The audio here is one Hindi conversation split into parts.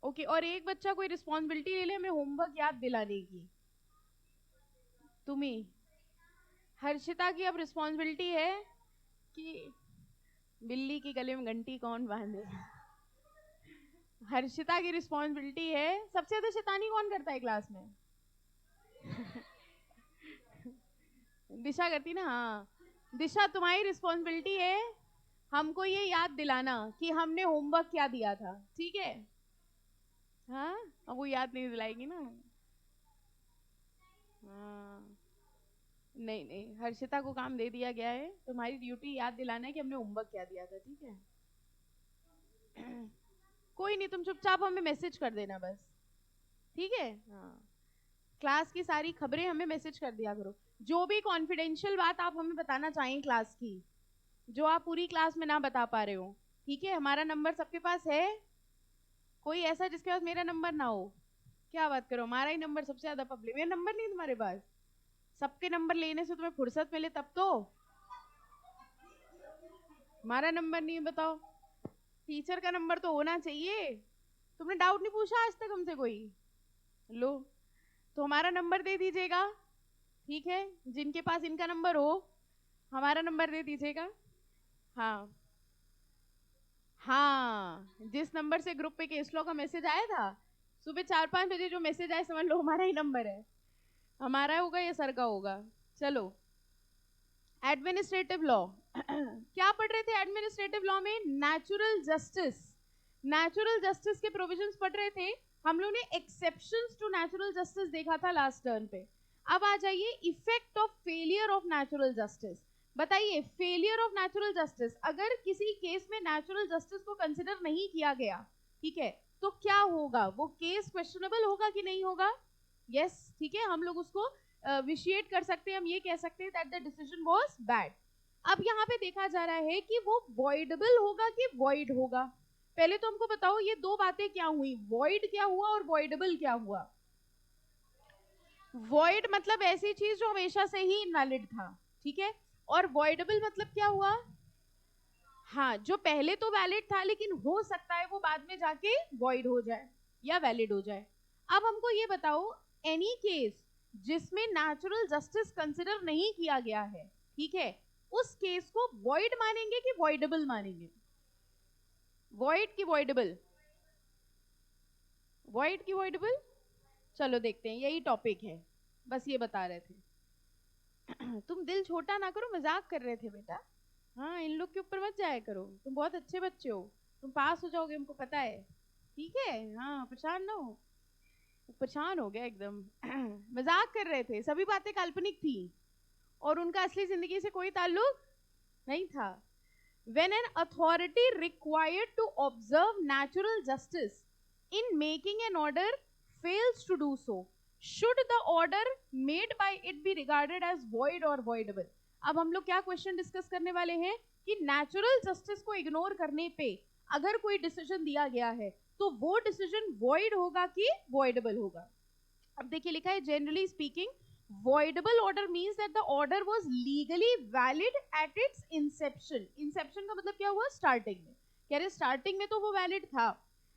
ओके, और एक बच्चा कोई रिस्पॉन्सिबिलिटी ले ले हमें होमवर्क याद दिलाने की। तुम्ही हर्षिता की अब रिस्पॉन्सिबिलिटी है कि बिल्ली की गले में घंटी कौन बांधे। हर्षिता की रिस्पॉन्सिबिलिटी है। सबसे ज्यादा शैतानी कौन करता है क्लास में? दिशा करती ना, हाँ। दिशा, तुम्हारी रिस्पॉन्सिबिलिटी है हमको ये याद दिलाना कि हमने होमवर्क क्या दिया था, ठीक है? हाँ, अब वो याद नहीं दिलाएगी ना। हाँ, नहीं नहीं, हर्षिता को काम दे दिया गया है, तुम्हारी ड्यूटी याद दिलाना है कि हमने होमवर्क क्या दिया था, ठीक है? कोई नहीं, तुम चुपचाप हमें मैसेज कर देना बस, ठीक है? हाँ, क्लास की सारी खबरें हमें मैसेज कर दिया करो। जो भी कॉन्फिडेंशियल बात आप हमें बताना चाहें क्लास की, जो आप पूरी क्लास में ना बता पा रहे हो, ठीक है? हमारा नंबर सबके पास है? कोई ऐसा जिसके पास मेरा नंबर ना हो? क्या बात करो, हमारा ही नंबर सबसे ज्यादा पब्लिक। मेरा नंबर नहीं तुम्हारे पास? सबके नंबर लेने से तुम्हें फुर्सत मिले तब तो। हमारा नंबर नहीं है, बताओ? टीचर का नंबर तो होना चाहिए। तुमने डाउट नहीं पूछा आज तक हमसे कोई? लो, तो हमारा नंबर दे दीजिएगा, ठीक है? जिनके पास इनका नंबर हो, हमारा नंबर दे दीजिएगा। हाँ हाँ, जिस नंबर से ग्रुप पे केस लॉ का मैसेज आया था सुबह 4-5 बजे, जो मैसेज आया समझ लो हमारा ही नंबर है। हमारा होगा या सर का होगा? चलो, एडमिनिस्ट्रेटिव लॉ। क्या पढ़ रहे थे एडमिनिस्ट्रेटिव लॉ में? Natural justice. नेचुरल जस्टिस के प्रोविजंस पढ़ रहे थे। हम लोग ने एक्सेप्शंस टू नेचुरल जस्टिस देखा था लास्ट टर्न पे। अब आ जाइए effect of failure of natural justice. बताइए, फेलियर ऑफ नेचुरल जस्टिस, अगर किसी केस में नेचुरल जस्टिस को कंसिडर नहीं किया गया, ठीक है, तो क्या होगा? वो केस क्वेश्चनेबल होगा कि नहीं होगा? यस, ठीक है, हम लोग उसको विशिएट कर सकते हैं, हम ये कह सकते हैं that the decision was bad. अब यहाँ पे देखा जा रहा है कि वो वॉइडेबल होगा कि वॉइड होगा। पहले तो हमको बताओ ये दो बातें क्या हुई, वॉइड क्या हुआ और वॉइडेबल क्या हुआ? वॉइड मतलब ऐसी चीज जो हमेशा से ही इनवैलिड था, ठीक है? और वॉइडेबल मतलब क्या हुआ? हाँ, जो पहले तो वैलिड था लेकिन हो सकता है वो बाद में जाके वॉइड हो जाए या वैलिड हो जाए। अब हमको ये बताओ, एनी केस जिसमें नेचुरल जस्टिस कंसिडर नहीं किया गया है, ठीक है, उस केस को वॉइड मानेंगे कि वॉइडेबल मानेंगे? वॉइड की वॉइडेबल? वॉइड की वॉइडेबल? चलो देखते हैं, यही टॉपिक है, बस ये बता रहे थे। तुम दिल छोटा ना करो, मजाक कर रहे थे बेटा। हाँ, इन लोग के ऊपर मत जाया करो, तुम बहुत अच्छे बच्चे हो, तुम पास हो जाओगे हमको पता है, ठीक है? हाँ, परेशान ना हो। परेशान हो गया एकदम। मजाक कर रहे थे, सभी बातें काल्पनिक थी और उनका असली जिंदगी से कोई ताल्लुक नहीं था। When an authority required to observe natural justice in making an order fails to do so, should the order made by it be regarded as void or voidable? अब हम लोग क्या क्वेश्चन डिस्कस करने वाले हैं कि नेचुरल जस्टिस को इग्नोर करने पे अगर कोई डिसीजन दिया गया है तो वो डिसीजन वॉइड होगा कि वॉइडेबल होगा। अब देखिए, लिखा है generally speaking voidable order means that the order was legally valid at its inception. Inception का मतलब क्या हुआ? स्टार्टिंग में। कह रहे स्टार्टिंग में तो वो वैलिड था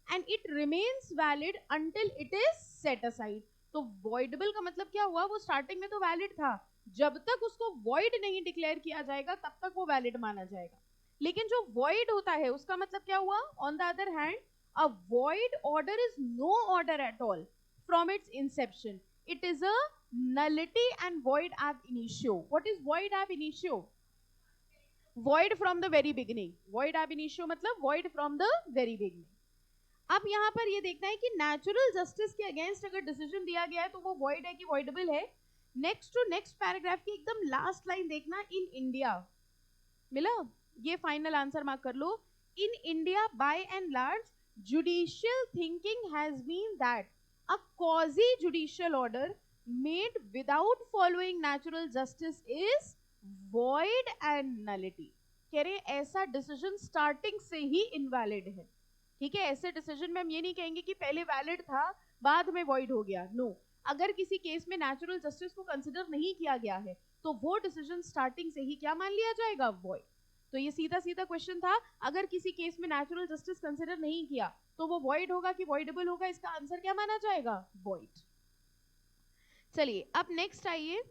and it remains valid until it is set aside. तो voidable का मतलब क्या हुआ? वो स्टार्टिंग में तो वैलिड था, जब तक उसको void नहीं डिक्लेयर किया जाएगा तब तक वो वैलिड माना जाएगा। लेकिन जो void होता है उसका मतलब क्या हुआ? On the other hand, a void order is no order at all from its inception. It is a nullity and void ab initio. What is void ab initio? Void from the very beginning. Void ab initio मतलब void from the very beginning. अब यहाँ पर ये देखना है कि नेचुरल जस्टिस के अगेंस्ट अगर डिसीजन दिया गया है तो वो void है कि voidable है। नेक्स्ट टू नेक्स्ट पैराग्राफ की एकदम लास्ट लाइन देखना, इन इंडिया। मिला? ये फाइनल आंसर मार्क कर लो। In India by and large judicial thinking has been that a quasi judicial order made without following natural justice is void and nullity. कह रहे ऐसा डिसीजन स्टार्टिंग से ही इनवैलिड है, ठीक है? ऐसे डिसीजन में हम ये नहीं कहेंगे कि पहले वैलिड था बाद में वॉइड हो गया, नो। अगर किसी केस में नेचुरल जस्टिस को कंसिडर नहीं किया गया है तो वो डिसीजन स्टार्टिंग से ही क्या मान लिया जाएगा? वॉइड। तो ये सीधा सीधा क्वेश्चन था, अगर किसी केस में नेचुरल जस्टिस कंसिडर नहीं किया तो वो वॉइड होगा कि वॉइडेबल होगा, इसका आंसर क्या माना जाएगा? वॉइड। चलिए अब नेक्स्ट आइए,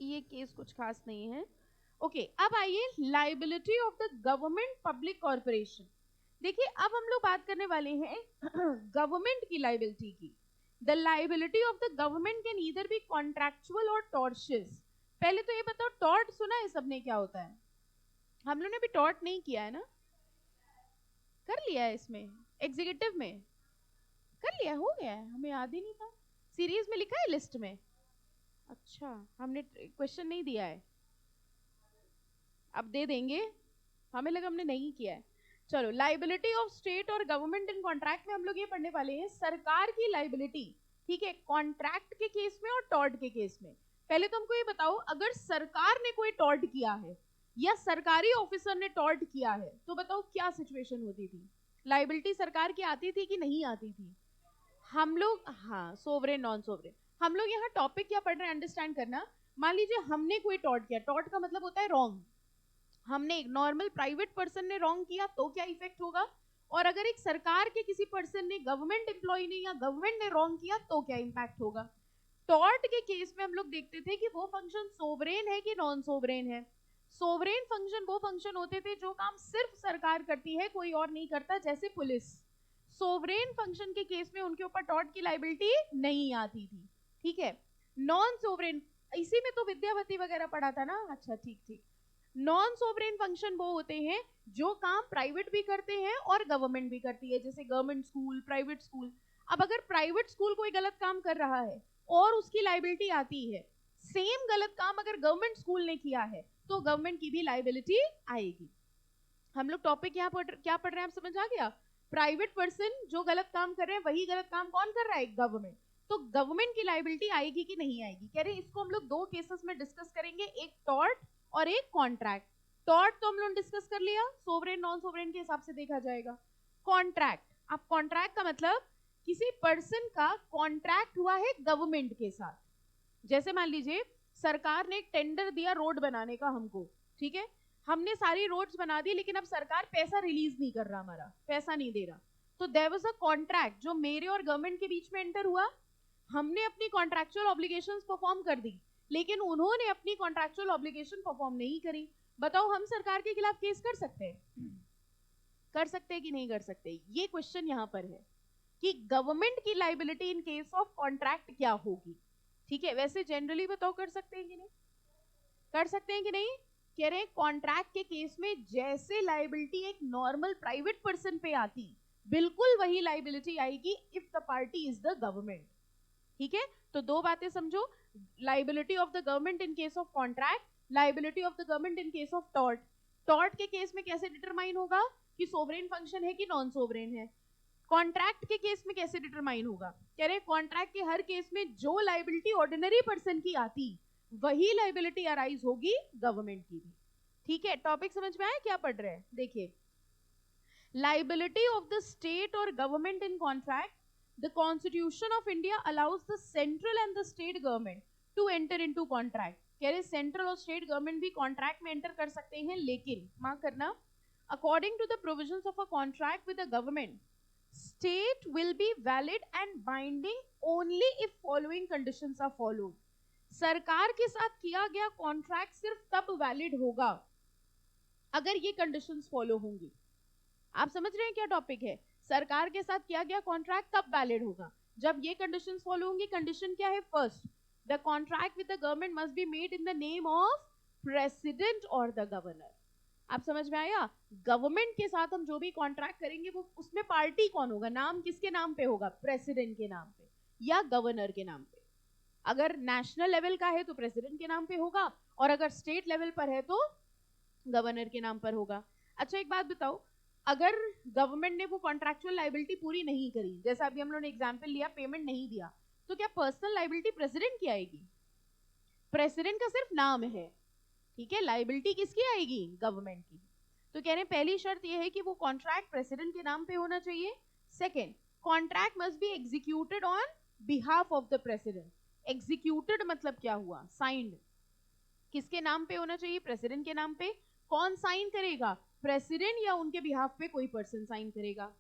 ये केस कुछ खास नहीं है। ओके, अब आइए liability of the government public corporation. देखिए अब हम लोग बात करने वाले हैं गवर्नमेंट की लाइबिलिटी की। The liability of the government can either be contractual और टॉर्शियस। पहले तो ये बताओ, टॉर्ट सुना है सबने, क्या होता है? हम लोग ने भी टॉर्ट नहीं किया है ना? कर लिया है इसमें एग्जीक्यूटिव में, कर लिया, हो गया है, हमें याद ही नहीं था। सीरीज में लिखा है लिस्ट में? अच्छा, हमने क्वेश्चन नहीं दिया है, अब दे देंगे, हमें लगा हमने नहीं किया है। चलो, लाइबिलिटी ऑफ स्टेट और गवर्नमेंट इन कॉन्ट्रैक्ट में हम लोग ये पढ़ने वाले हैं सरकार की लाइबिलिटी, ठीक है, कॉन्ट्रैक्ट के केस में और टॉर्ट के केस में। पहले तो हमको ये बताओ, अगर सरकार ने कोई टॉर्ट किया है या सरकारी ऑफिसर ने टॉर्ट किया है तो बताओ क्या सिचुएशन होती थी? लाइबिलिटी सरकार की आती थी कि नहीं आती थी? हम लोग, हाँ, सोवरेन नॉन सोवरेन, हम लोग यहाँ टॉपिक क्या पढ़ रहे हैं अंडरस्टैंड करना। मान लीजिए हमने कोई टॉर्ट किया, टॉर्ट का मतलब होता है रॉन्ग, हमने एक नॉर्मल प्राइवेट पर्सन ने रॉन्ग किया तो क्या इफेक्ट होगा, और अगर एक सरकार के किसी पर्सन ने, गवर्नमेंट एम्प्लॉय ने या गवर्नमेंट ने रॉन्ग किया तो क्या इंपैक्ट होगा। टॉर्ट के केस में हम लोग देखते थे कि वो फंक्शन सोवरेन है कि नॉन सोवरेन है। सोवरेन फंक्शन वो फंक्शन होते थे जो काम सिर्फ सरकार करती है, कोई और नहीं करता, जैसे पुलिस। सोवरेन फंक्शन के केस में उनके ऊपर टॉर्ट की लाइबिलिटी नहीं आती थी, ठीक है। नॉन सोवरेन, इसी में तो विद्यावती वगैरह पढ़ा था ना, अच्छा ठीक ठीक। नॉन सोवरेन फंक्शन वो होते हैं जो काम प्राइवेट भी करते हैं और गवर्नमेंट भी करती है, जैसे गवर्नमेंट स्कूल, प्राइवेट स्कूल। अब अगर प्राइवेट स्कूल कोई गलत काम कर रहा है और उसकी लाइबिलिटी आती है, सेम गलत काम अगर गवर्नमेंट स्कूल ने किया है तो गवर्नमेंट की भी लाइबिलिटी आएगी। हम लोग टॉपिक यहाँ पर क्या पढ़ रहे हैं, आप समझ आ गया? प्राइवेट पर्सन जो गलत काम कर रहे हैं, वही गलत काम कौन कर रहा है? गवर्नमेंट। तो गवर्नमेंट की लाइबिलिटी आएगी कि नहीं आएगी, कह रहे हैं इसको हम लोग दो केसेस में डिस्कस करेंगे, एक टॉर्ट और एक कॉन्ट्रैक्ट। टॉर्ट तो हम लोग डिस्कस कर लिया, सोवरेन नॉन सोवरेन के हिसाब से देखा जाएगा। कॉन्ट्रैक्ट, अब कॉन्ट्रैक्ट का मतलब किसी पर्सन का कॉन्ट्रैक्ट हुआ है गवर्नमेंट के साथ। जैसे मान लीजिए सरकार ने एक टेंडर दिया रोड बनाने का हमको, ठीक है, हमने सारी रोड्स बना दी, लेकिन अब सरकार पैसा रिलीज नहीं कर रहा, हमारा पैसा नहीं दे रहा, तो देयर वाज अ कॉन्ट्रैक्ट जो मेरे और गवर्नमेंट के बीच में एंटर हुआ। हमने अपनी कॉन्ट्रैक्चुअल ऑब्लिगेशंस परफॉर्म कर दी, लेकिन उन्होंने अपनी कॉन्ट्रैक्चुअल ऑब्लिगेशन परफॉर्म नहीं करी। बताओ हम सरकार के खिलाफ केस कर सकते हैं? कर सकते हैं कि नहीं कर सकते? ये क्वेश्चन यहाँ पर है कि गवर्नमेंट की liability in case of contract क्या होगी, ठीक है। वैसे जनरली बताओ कर सकते हैं कि नहीं, कर सकते हैं कि नहीं? कह रहे हैं कॉन्ट्रैक्ट के केस में जैसे लाइबिलिटी एक नॉर्मल प्राइवेट पर्सन पे आती, बिल्कुल वही लाइबिलिटी आएगी if the party is the government, ठीक है। तो दो बातें समझो, liability of the government in case of contract, liability of the government in case of tort. Tort के केस में कैसे डिटरमाइन होगा कि सोवरेन फंक्शन है कि नॉन सोवरेन है। कॉन्ट्रैक्ट के केस में कैसे डिटरमाइन होगा, कह रहे हैं कॉन्ट्रैक्ट के हर केस में जो लाइबिलिटी ऑर्डिनरी पर्सन की आती, वही लाइबिलिटी अराइज होगी गवर्नमेंट की भी, ठीक है। टॉपिक समझ में आया क्या पढ़ रहे हैं? देखिए, लाइबिलिटी ऑफ द स्टेट और government in contract, the constitution of India allows the central and the state government to enter into contract. कह रहे सेंट्रल और स्टेट गवर्नमेंट भी कॉन्ट्रैक्ट में एंटर कर सकते हैं, लेकिन मार्क करना, according to the provisions of a contract with the government, state will be valid and binding only if following conditions are followed। सरकार के साथ किया गया कॉन्ट्रैक्ट सिर्फ तब वैलिड होगा अगर ये कंडीशंस फॉलो होंगी। आप समझ रहे हैं क्या टॉपिक है? सरकार के साथ किया गया कॉन्ट्रैक्ट तब वैलिड होगा जब ये कंडीशंस फॉलो होंगी। कंडीशन क्या है? First, the contract with the government must be made in the name of president और द गवर्नर। आप समझ में आया? गवर्नमेंट के साथ हम जो भी कॉन्ट्रैक्ट करेंगे वो उसमें पार्टी कौन होगा, नाम किसके नाम पे होगा? प्रेसिडेंट के नाम पे या गवर्नर के नाम पे। अगर नेशनल लेवल का है तो प्रेसिडेंट के नाम पे होगा, और अगर स्टेट लेवल पर है तो गवर्नर के नाम पर होगा। अच्छा एक बात बताओ, अगर गवर्नमेंट ने वो कॉन्ट्रैक्चुअल लाइबिलिटी पूरी नहीं करी, जैसा अभी हम लोगों ने एग्जाम्पल लिया, पेमेंट नहीं दिया, तो क्या पर्सनल लाइबिलिटी प्रेसिडेंट की आएगी? प्रेसिडेंट का सिर्फ नाम है, ठीक है, लाइबिलिटी किसकी आएगी? गवर्नमेंट की। तो कह रहे हैं पहली शर्त यह है कि वो कॉन्ट्रैक्ट प्रेसिडेंट के नाम पे होना चाहिए। Second, contract must be executed on behalf of the president. Executed मतलब क्या हुआ? साइंड। किसके नाम पे होना चाहिए? प्रेसिडेंट के नाम पे। कौन साइन करेगा? प्रेसिडेंट या उनके बिहाफ पे कोई पर्सन साइन करेगा।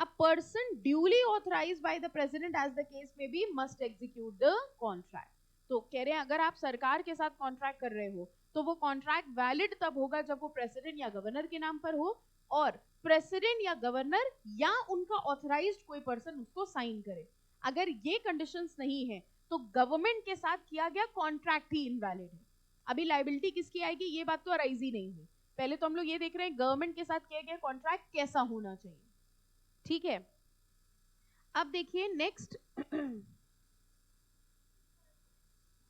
A person duly authorized by the president as the case may be must execute the contract. तो कह रहे हैं अगर आप सरकार के साथ कॉन्ट्रैक्ट कर रहे हो तो वो कॉन्ट्रैक्ट वैलिड तब होगा जब वो प्रेसिडेंट या गवर्नर के नाम पर हो और प्रेसिडेंट या गवर्नर या उनका ऑथराइज्ड कोई पर्सन उसको साइन करे। अगर ये कंडीशंस नहीं है तो गवर्नमेंट के साथ किया गया कॉन्ट्रैक्ट ही इनवैलिड है। अभी लायबिलिटी किसकी आएगी ये बात तो अराइज ही नहीं हुई। पहले तो हम लोग ये देख रहे हैं गवर्नमेंट के साथ किया गया कॉन्ट्रैक्ट कैसा होना चाहिए। ठीक है, अब देखिए नेक्स्ट।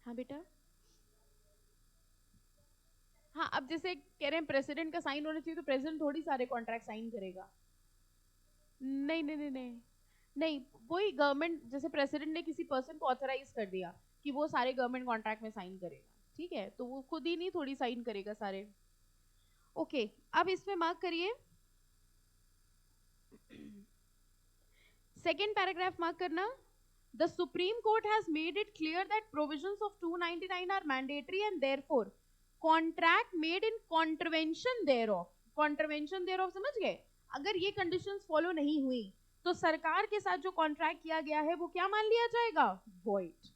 हाँ बेटा, हाँ अब जैसे कह रहे हैं प्रेसिडेंट का साइन होना चाहिए तो प्रेसिडेंट थोड़ी सारे कॉन्ट्रैक्ट साइन करेगा। नहीं नहीं नहीं नहीं नहीं, वही गवर्नमेंट जैसे प्रेसिडेंट ने किसी पर्सन को ऑथराइज कर दिया कि वो सारे गवर्नमेंट कॉन्ट्रैक्ट में साइन करेगा, ठीक है, तो वो खुद ही नहीं थोड़ी साइन करेगा सारे। ओके, अब इसमें मार्क करिए, सेकेंड पैराग्राफ मार्क करना। The Supreme Court has made it clear that provisions of 299 are mandatory and therefore contract made in contravention thereof, contravention thereof समझ गए? अगर ये conditions follow नहीं हुई तो सरकार के साथ जो कॉन्ट्रैक्ट किया गया है वो क्या मान लिया जाएगा? void।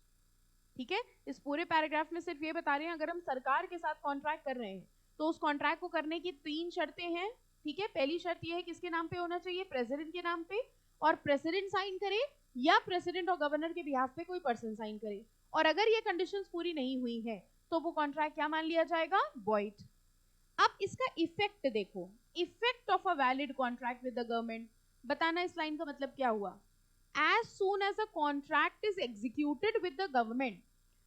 ठीक है, इस पूरे पैराग्राफ में सिर्फ ये बता रहे हैं अगर हम सरकार के साथ कॉन्ट्रैक्ट कर रहे हैं तो उस कॉन्ट्रैक्ट को करने की 3 शर्तें हैं। ठीक है, पहली शर्त ये है किसके नाम पे होना चाहिए? प्रेसिडेंट के नाम पे, और प्रेसिडेंट साइन करे या प्रेसिडेंट और गवर्नर के बिहाफ पे कोई पर्सन साइन करे। और अगर ये कंडीशंस पूरी नहीं हुई है तो वो कॉन्ट्रैक्ट क्या मान लिया जाएगा? void। अब इसका इफेक्ट देखो, effect of a valid contract with the government, बताना इस लाइन का मतलब क्या हुआ? as soon as a contract is executed with the government,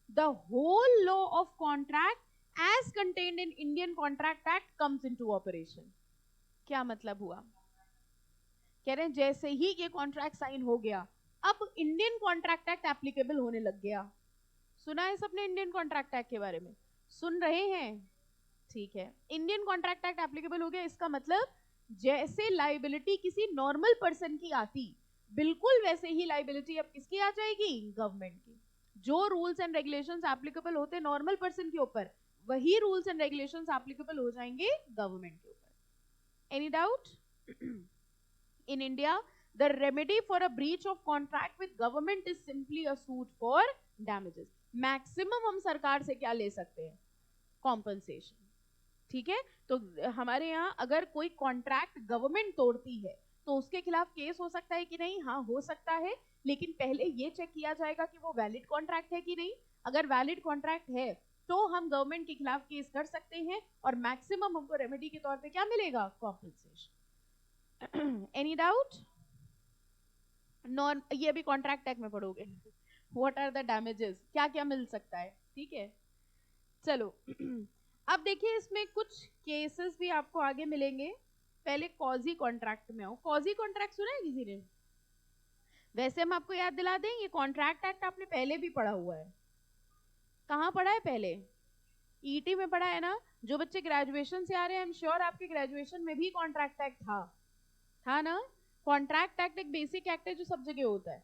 the whole law of contract as contained in Indian Contract Act comes into operation। क्या मतलब हुआ? कह रहे हैं जैसे ही ये कॉन्ट्रैक्ट साइन हो गया अब इंडियन कॉन्ट्रैक्ट एक्ट एप्लीकेबल होने लग गया। सुना है सबने इंडियन कॉन्ट्रैक्ट एक्ट के बारे में? सुन रहे हैं? ठीक है, इंडियन कॉन्ट्रैक्ट एक्ट एप्लीकेबल हो गया, इसका मतलब जैसे लाइबिलिटी किसी नॉर्मल पर्सन की आती बिल्कुल वैसे ही लाइबिलिटी अब किसकी आ जाएगी? गवर्नमेंट की। जो रूल्स एंड रेगुलेशंस एप्लीकेबल होते नॉर्मल पर्सन के ऊपर वही रूल्स एंड रेगुलेशंस एप्लीकेबल हो जाएंगे गवर्नमेंट के ऊपर। Any doubt? In India, the remedy for a breach of contract with government is simply a suit for damages। Maximum हम सरकार से क्या ले सकते हैं? कॉम्पनसेशन। ठीक है, तो हमारे यहाँ अगर कोई कॉन्ट्रैक्ट गवर्नमेंट तोड़ती है तो उसके खिलाफ केस हो सकता है कि नहीं? हाँ हो सकता है, लेकिन पहले ये चेक किया जाएगा कि वो वैलिड कॉन्ट्रैक्ट है कि नहीं। अगर वैलिड कॉन्ट्रैक्ट है तो हम गवर्नमेंट के खिलाफ केस कर सकते हैं और मैक्सिमम हमको रेमेडी के तौर पे क्या मिलेगा? कॉम्पनसेशन। Any doubt? नॉन, ये अभी कॉन्ट्रैक्ट एक्ट में पढ़ोगे। व्हाट आर द डैमेजेस, क्या क्या मिल सकता है। ठीक है, चलो अब देखिए इसमें कुछ केसेस भी आपको आगे मिलेंगे। पहले कॉजी कॉन्ट्रैक्ट में आओ। कॉजी कॉन्ट्रैक्ट सुना है किसी ने? वैसे हम आपको याद दिला दें ये कॉन्ट्रैक्ट एक्ट आपने पहले भी पढ़ा हुआ है। कहाँ पढ़ा है पहले? ईटी में पढ़ा है ना। जो बच्चे ग्रेजुएशन से आ रहे हैं आई एम श्योर आपके ग्रेजुएशन में भी कॉन्ट्रैक्ट एक्ट था ना। कॉन्ट्रैक्ट एक्ट एक बेसिक एक्ट है जो सब जगह होता है।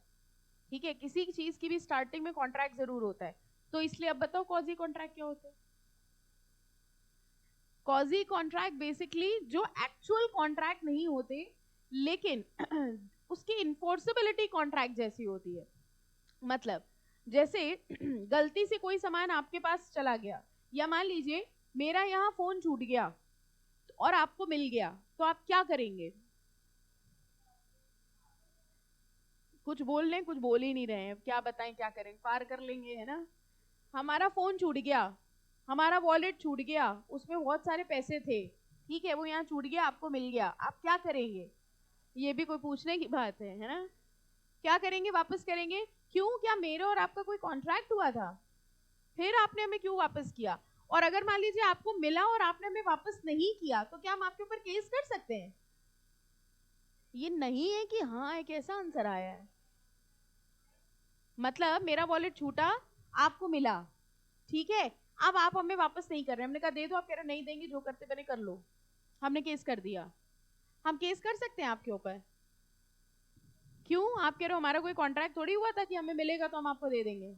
ठीक है, किसी चीज की भी स्टार्टिंग में कॉन्ट्रैक्ट जरूर होता है। तो इसलिए अब बताओ कॉजी कॉन्ट्रैक्ट क्या होता है? कॉजी कॉन्ट्रैक्ट बेसिकली जो एक्चुअल कॉन्ट्रैक्ट नहीं होते लेकिन उसकी इन्फोर्सेबिलिटी कॉन्ट्रैक्ट जैसी होती है। मतलब जैसे गलती से कोई सामान आपके पास चला गया, या मान लीजिए मेरा यहाँ फोन छूट गया और आपको मिल गया, तो आप क्या करेंगे? कुछ बोल रहे हैं, कुछ बोल ही नहीं रहे हैं, क्या बताएं क्या करें? पार कर लेंगे, है ना। हमारा फोन छूट गया, हमारा वॉलेट छूट गया, उसमें बहुत सारे पैसे थे, ठीक है, वो यहाँ छूट गया, आपको मिल गया, आप क्या करेंगे? ये भी कोई पूछने की बात है ना। क्या करेंगे? वापस करेंगे। क्यों? क्या मेरे और आपका कोई कॉन्ट्रैक्ट हुआ था? फिर आपने हमें क्यों वापस किया? और अगर मान लीजिए आपको मिला और आपने हमें वापस नहीं किया तो क्या हम आपके ऊपर केस कर सकते हैं? ये नहीं है कि हाँ एक ऐसा आंसर आया है। मतलब मेरा वॉलेट छूटा, आपको मिला, ठीक है, अब आप हमें वापस नहीं कर रहे, हमने कहा दे दो, आप कह रहे नहीं देंगे, जो करते बने कर लो, हमने केस कर दिया। हम केस कर सकते हैं आपके ऊपर। क्यों? आप कह रहे हो हमारा कोई कॉन्ट्रैक्ट थोड़ी हुआ था कि हमें मिलेगा तो हम आपको दे देंगे।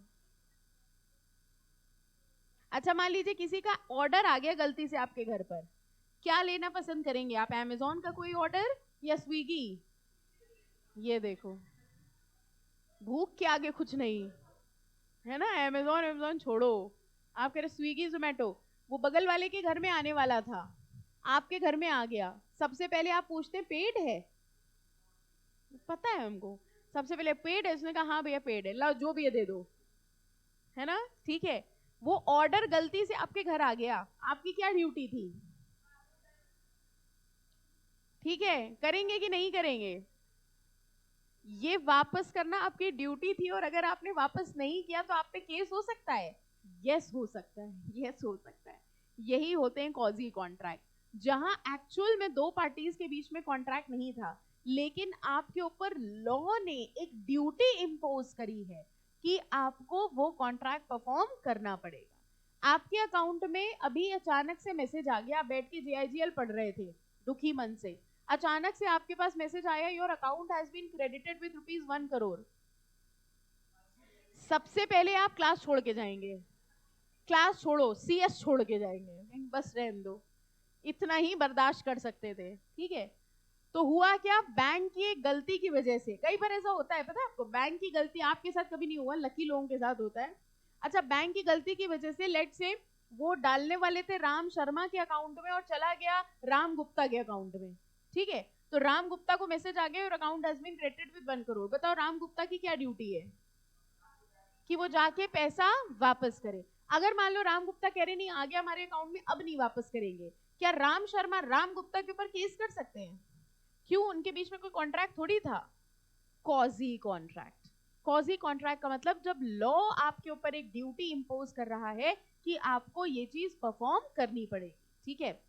अच्छा मान लीजिए किसी का ऑर्डर आ गया गलती से आपके घर पर, क्या लेना पसंद करेंगे आप? अमेजोन का कोई ऑर्डर या स्विगी? ये देखो, भूख के आगे कुछ नहीं है ना। अमेजोन अमेजोन छोड़ो, आप कह रहे स्विगी जोमेटो। वो बगल वाले के घर में आने वाला था, आपके घर में आ गया, सबसे पहले आप पूछते पेड है? पता है हमको, सबसे पहले पेड है? उसने कहा हाँ भैया पेड है, लाओ जो भी है दे दो, है ना। ठीक है, वो ऑर्डर गलती से आपके घर आ गया, आपकी क्या ड्यूटी थी? ठीक है, करेंगे कि नहीं करेंगे? ये वापस करना आपकी ड्यूटी थी, और अगर आपने वापस नहीं किया तो आप पे केस हो सकता है। यस हो सकता है, यस हो सकता है। यही होते हैं कॉजी कॉन्ट्रैक्ट, जहां एक्चुअल में दो पार्टीज के बीच में कॉन्ट्रैक्ट नहीं था, लेकिन आपके ऊपर लॉ ने एक ड्यूटी इंपोज करी है कि आपको वो कॉन्ट्रैक्ट परफॉर्म करना पड़ेगा। आपके अकाउंट में अभी अचानक से मैसेज आ गया, आप बैठ के JIGL पढ़ रहे थे दुखी मन से, अचानक से आपके पास मैसेज आया your account has been credited with ₹1 crore. सबसे पहले आप क्लास छोड़ के जाएंगे, क्लास छोड़ो CS छोड़ के जाएंगे, बस रहने दो, इतना ही बर्दाश्त कर सकते थे। ठीक है, तो हुआ क्या, बैंक की एक गलती की वजह से, कई बार ऐसा होता है पता है आपको, बैंक की गलती आपके साथ कभी नहीं हुआ, लकी लोगों के साथ होता है। अच्छा, बैंक की गलती की वजह से लेट से वो डालने वाले थे राम शर्मा के अकाउंट में और चला गया राम गुप्ता के अकाउंट में। ठीक है, तो राम गुप्ता को मैसेज आ गया और account has been credited with 1 crore. बताओ राम गुप्ता की क्या ड्यूटी है? कि वो जाके पैसा वापस करे। अगर मान लो राम गुप्ता कह रहे नहीं आ गया हमारे अकाउंट में, अब नहीं वापस करेंगे, क्या राम शर्मा राम गुप्ता के ऊपर केस कर सकते हैं? क्यों? उनके बीच में कोई कॉन्ट्रैक्ट थोड़ी था। कॉजी कॉन्ट्रैक्ट, कॉजी कॉन्ट्रैक्ट का मतलब जब लॉ आपके ऊपर एक ड्यूटी इंपोज कर रहा है कि आपको ये चीज परफॉर्म करनी पड़ेगी। ठीक है,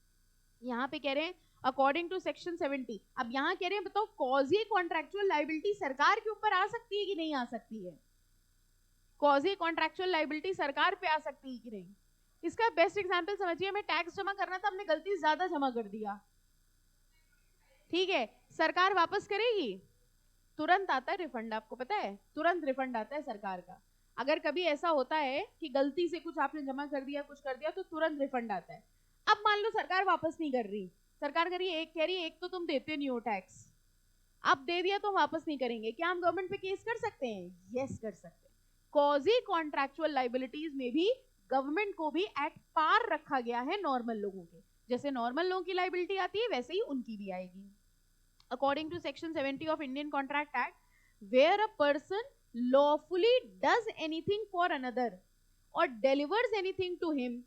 यहाँ पे कह रहे हैं अकॉर्डिंग टू सेक्शन 70। अब यहाँ कह रहे हैं बताओ कॉजी कॉन्ट्रैक्चुअल लाइबिलिटी सरकार के ऊपर आ सकती है कि नहीं आ सकती है? कॉजी कॉन्ट्रैक्चुअल लाइबिलिटी सरकार पे आ सकती है कि नहीं? इसका बेस्ट एग्जांपल समझिए, हमें टैक्स जमा करना था, हमने गलती ज्यादा जमा कर दिया, ठीक है, सरकार वापस करेगी? तुरंत आता है रिफंड, आपको पता है, तुरंत रिफंड आता है सरकार का। अगर कभी ऐसा होता है कि गलती से कुछ आपने जमा कर दिया, कुछ कर दिया, तो तुरंत रिफंड आता है। अब मान लो सरकार वापस नहीं कर रही, सरकार कह रही है, एक कह रही है एक तो तुम देते नहीं हो टैक्स, अब दे दिया तो वापस नहीं करेंगे, क्या हम गवर्नमेंट पे केस कर सकते हैं? यस कर सकते हैं। कॉजी कॉन्ट्रैक्चुअल लाइबिलिटीज में भी गवर्नमेंट को भी एट पार रखा गया है नॉर्मल लोगों के, जैसे नॉर्मल लोगों की लाइबिलिटी आती है वैसे ही उनकी भी आएगी। According to section 70 of Indian Contract Act, where a person lawfully does anything for another or delivers anything to him,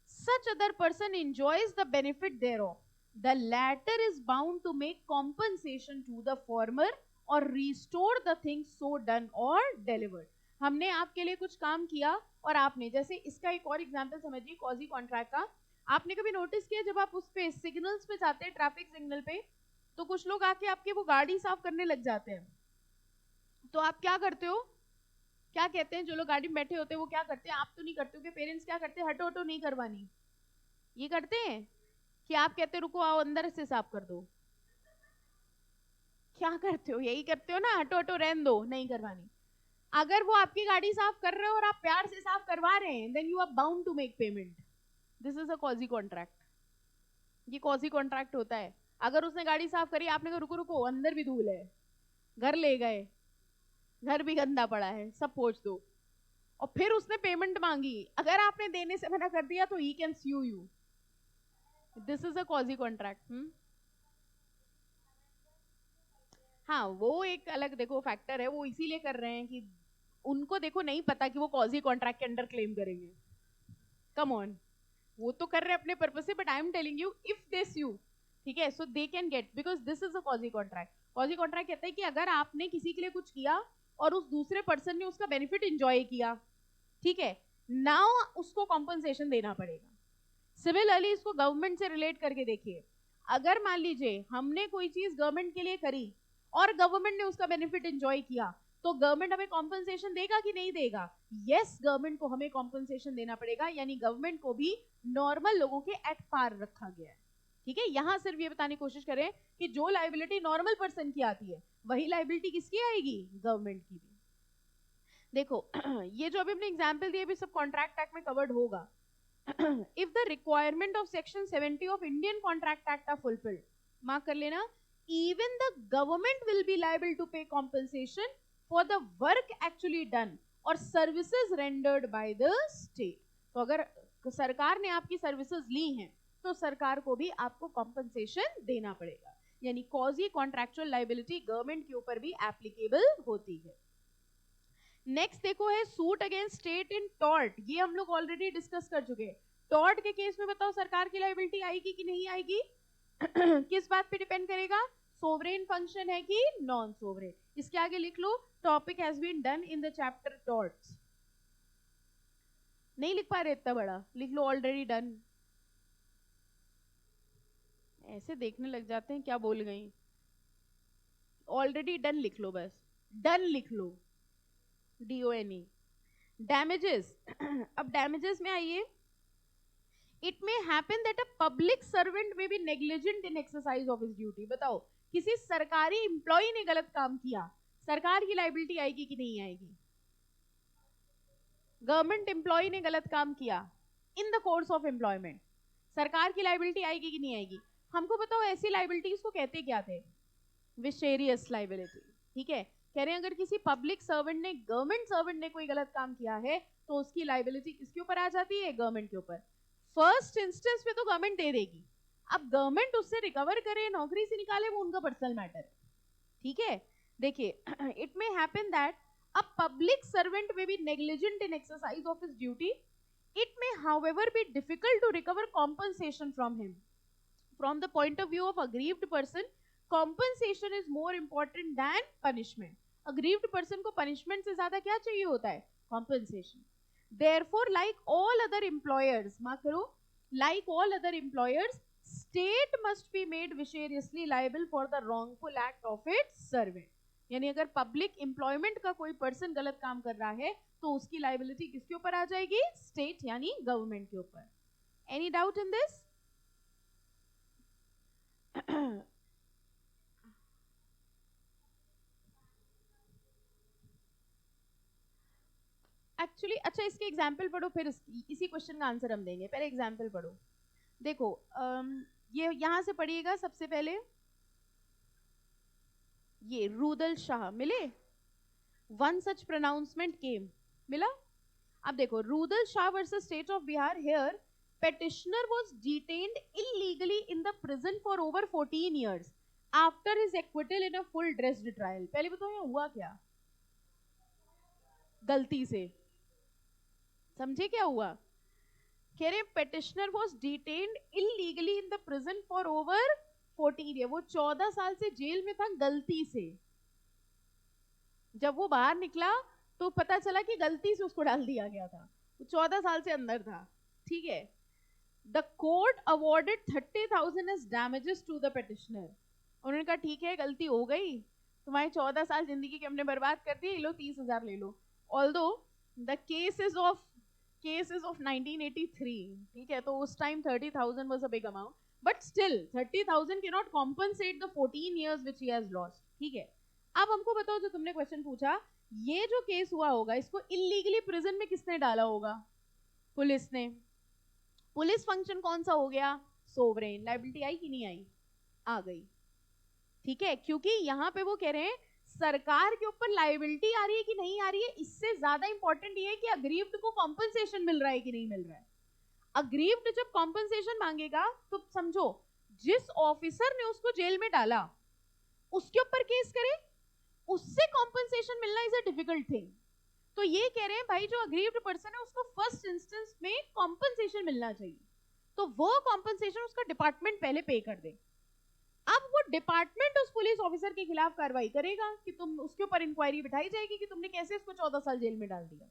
such other person enjoys the benefit thereof. The latter is bound to make compensation to the former or restore the thing so done or delivered. हमने आपके लिए कुछ काम किया और आपने, जैसे इसका एक और एग्जांपल समझिए कॉजी कॉन्ट्रैक्ट का। आपने कभी नोटिस किया जब आप उस पे सिग्नल्स पे जाते हैं, ट्रैफिक सिग्नल पे, तो कुछ लोग आके आपके वो गाड़ी साफ करने लग जाते हैं, तो आप क्या करते हो? क्या कहते हैं जो लोग गाड़ी में बैठे होते हैं, वो क्या करते हैं? आप तो नहीं करते हो कि पेरेंट्स क्या करते हैं, हटो हटो नहीं करवानी, ये करते हैं कि आप कहते रुको आओ अंदर से साफ कर दो? क्या करते हो? यही करते हो ना, हटो हटो रहने दो नहीं करवानी। अगर वो आपकी गाड़ी साफ कर रहे हो और आप प्यार से साफ करवा रहे हैं, then you are bound to make payment. This is a quasi contract, ये कॉजी कॉन्ट्रैक्ट होता है। अगर उसने गाड़ी साफ करी, आपने कहा रुको रुको अंदर भी धूल है, घर ले गए, घर भी गंदा पड़ा है, सब पोंछ दो, और फिर उसने पेमेंट मांगी, अगर आपने देने से मना कर दिया तो he can sue you. This is a quasi contract. हाँ, वो एक अलग देखो फैक्टर है, वो इसीलिए कर रहे हैं कि उनको देखो नहीं पता कि वो कॉजी कॉन्ट्रैक्ट के अंडर क्लेम करेंगे, कम ऑन, वो तो कर रहे हैं अपने पर्पज से, but I am telling you if they sue, ठीक है, so they can get, because this is a quasi contract. Quasi contract कहता है कि अगर आपने किसी के लिए कुछ किया और उस दूसरे पर्सन ने उसका बेनिफिट एंजॉय किया, ठीक है, नाउ उसको कॉम्पनसेशन देना पड़ेगा। सिमिलरली इसको गवर्नमेंट से रिलेट करके देखिए, अगर मान लीजिए हमने कोई चीज गवर्नमेंट के लिए करी और गवर्नमेंट ने उसका बेनिफिट एंजॉय किया, तो गवर्नमेंट हमें कॉम्पनसेशन देगा कि नहीं देगा? यस, गवर्नमेंट को हमें कॉम्पनसेशन देना पड़ेगा, यानी गवर्नमेंट को भी नॉर्मल लोगों के एट पार रखा गया है। ठीक है, यहां सिर्फ ये बताने की कोशिश करें कि जो लाइबिलिटी नॉर्मल पर्सन की आती है, वही लाइबिलिटी किसकी आएगी? गवर्नमेंट की भी। देखो ये जो अभी हमने एग्जाम्पल दिए, भी सब कॉन्ट्रैक्ट एक्ट में कवर्ड होगा, if the requirement of section 70 of Indian Contract Act are fulfilled, mark कर लेना, even the government will be liable to pay compensation for the work actually done or services rendered by the state. तो अगर सरकार ने आपकी सर्विसेज ली हैं तो सरकार को भी आपको कॉम्पनसेशन देना पड़ेगा, यानी कॉजी कॉन्ट्रैक्चुअल लाइबिलिटी गवर्नमेंट के ऊपर भी एप्लीकेबल होती है. नेक्स्ट देखो है suit against state in tort. ये हम लोग ऑलरेडी डिस्कस कर चुके हैं. टॉर्ट के केस में बताओ सरकार की लाइबिलिटी आएगी कि नहीं आएगी? किस बात पे डिपेंड करेगा? सोवरेन फंक्शन है कि नॉन सोवरेन. इसके आगे लिख लो, topic has been done in the chapter torts. नहीं लिख पा रहे इतना बड़ा, लिख लो ऑलरेडी डन. ऐसे देखने लग जाते हैं क्या बोल गई. ऑलरेडी डन लिख लो, बस डन लिख लो, DONE. डैमेजेस. अब डैमेजेस में आइए. It may happen that a public servant may be negligent in exercise of his duty. बताओ किसी सरकारी एम्प्लॉय ने गलत काम किया, सरकार की लाइबिलिटी आएगी कि नहीं आएगी? गवर्नमेंट एम्प्लॉय ने गलत काम किया in the course of employment, सरकार की लाइबिलिटी आएगी कि नहीं आएगी? हमको बताओ ऐसी लाइबिलिटीज को कहते क्या थे? विशेरियस लाइबिलिटी. ठीक है, कह रहे हैं अगर किसी पब्लिक सर्वेंट ने, गवर्नमेंट सर्वेंट ने कोई गलत काम किया है तो उसकी लाइबिलिटी किसके ऊपर आ जाती है? गवर्नमेंट के ऊपर. फर्स्ट इंस्टेंस पे तो गवर्नमेंट दे देगी. अब गवर्नमेंट उससे रिकवर करे, नौकरी से निकाले, वो उनका पर्सनल मैटर है. ठीक है, देखिए, it may happen that a public servant may be negligent in exercise of his duty. It may however be difficult to recover compensation from him. From the point of view of aggrieved person, compensation is more important than punishment. Aggrieved person को पनिशमेंट से ज्यादा क्या चाहिए होता है? Compensation. Therefore, like all other employers, mark करो, like all other employers, state must be made vicariously liable for the wrongful act of its servant. यानी अगर पब्लिक एम्प्लॉयमेंट का कोई पर्सन गलत काम कर रहा है तो उसकी लाइबिलिटी किसके ऊपर आ जाएगी? स्टेट यानी गवर्नमेंट के ऊपर. Any doubt in this? Actually अच्छा, इसके एग्जाम्पल पढ़ो, फिर इसी क्वेश्चन का आंसर हम देंगे. पहले एग्जाम्पल पढ़ो. देखो ये यहां से पढ़िएगा. सबसे पहले ये रुदल शाह मिले, वन सच प्रोनाउंसमेंट केम, मिला. अब देखो, Rudal Shah versus state of Bihar. Here petitioner was detained illegally in the prison for over 14 years after his acquittal in a full dressed trial. पहले बताओ यहाँ हुआ क्या? गलती से समझे क्या हुआ? कह रहे petitioner was detained illegally in the prison for over 14 years. वो 14 साल से जेल में था गलती से. जब वो बाहर निकला तो पता चला कि गलती से उसको डाल दिया गया था. वो 14 साल से अंदर था. ठीक है. The court awarded 30,000 as damages to the petitioner. उन्होंने कहा ठीक है, गलती हो गई, तुम्हारी 14 साल जिंदगी के हमने बर्बाद कर दिए, लो 30,000 ले लो. Although the case is of 1983. ठीक है, तो उस time 30,000 was a big amount, but still 30,000 cannot compensate the 14 years which he has lost. ठीक है. अब हमको बताओ, जो तुमने क्वेश्चन पूछा, ये जो केस हुआ होगा इसको इलीगली प्रिजन में किसने डाला होगा? पुलिस ने. पुलिस फंक्शन कौन सा हो गया? सोवरेन. लाइबिलिटी आई कि नहीं आई? आ गई. ठीक है, क्योंकि यहाँ पे वो कह रहे हैं सरकार के ऊपर लाइबिलिटी आ रही है कि नहीं आ रही है, इससे ज्यादा इंपॉर्टेंट ये है कि अग्रीव्ड को कॉम्पनसेशन मिल रहा है कि नहीं मिल रहा है. अग्रीव्ड जब कॉम्पनसेशन मांगेगा तो समझो जिस ऑफिसर ने उसको जेल में डाला उसके ऊपर केस करे, उससे कॉम्पनसेशन मिलना इज अ डिफिकल्ट थिंग. तो ये कह रहे हैं भाई जो अग्रीव्ड पर्सन है उसको फर्स्ट इंस्टेंस में कॉम्पनसेशन मिलना चाहिए, तो वो कॉम्पनसेशन उसका डिपार्टमेंट पहले पे कर दे. अब वो डिपार्टमेंट उस पुलिस ऑफिसर के खिलाफ कार्रवाई करेगा कि तुम, उसके ऊपर इंक्वायरी बिठाई जाएगी कि तुमने कैसे इसको 14 साल जेल में डाल दिया.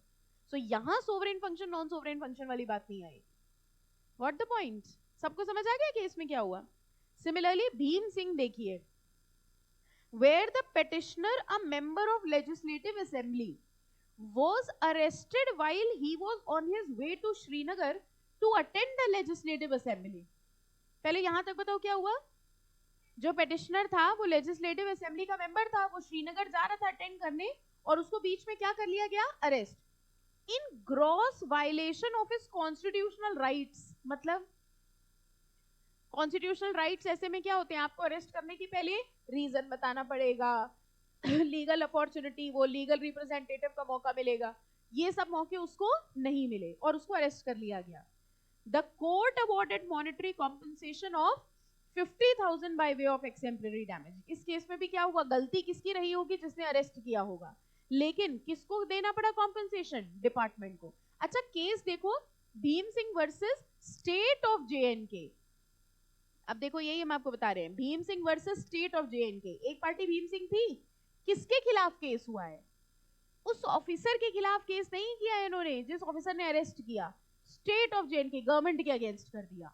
सो यहां sovereign function non sovereign function वाली बात नहीं आई. What the point? सबको समझ आ गया कि इसमें क्या हुआ? सिमिलरली भीम सिंह देखिए, where the petitioner, a member of legislative assembly, was arrested while he was on his way to Srinagar to attend the legislative assembly. पहले यहां तक बताओ क्या हुआ? जो पेटिशनर था वो लेजिस्लेटिव असेंबली का मेंबर था, वो श्रीनगर जा रहा था अटेंड करने, और उसको बीच में क्या कर लिया गया? Arrest. In gross violation of his constitutional rights. मतलब कॉन्स्टिट्यूशनल राइट्स ऐसे में क्या होते हैं, आपको अरेस्ट करने की पहले रीजन बताना पड़ेगा, लीगल अपॉर्चुनिटी, वो लीगल रिप्रेजेंटेटिव का मौका मिलेगा, ये सब मौके उसको नहीं मिले और उसको अरेस्ट कर लिया गया। The court awarded monetary compensation of 50,000 by way of exemplary damage. इस केस में भी क्या हुआ, गलती किसकी रही होगी, जिसने अरेस्ट किया होगा, लेकिन किसको देना पड़ा कॉम्पेंसेशन, डिपार्टमेंट को। अच्छा केस देखो, Bhim Singh versus state of J. अब देखो यही हम आपको बता रहे हैं, Bhim Singh versus state of J. एक पार्टी भीम सिंह थी, किसके खिलाफ केस हुआ है, उस ऑफिसर के खिलाफ केस नहीं किया है इन्होंने जिस ऑफिसर ने अरेस्ट किया, स्टेट ऑफ जे, गवर्नमेंट के अगेंस्ट कर दिया।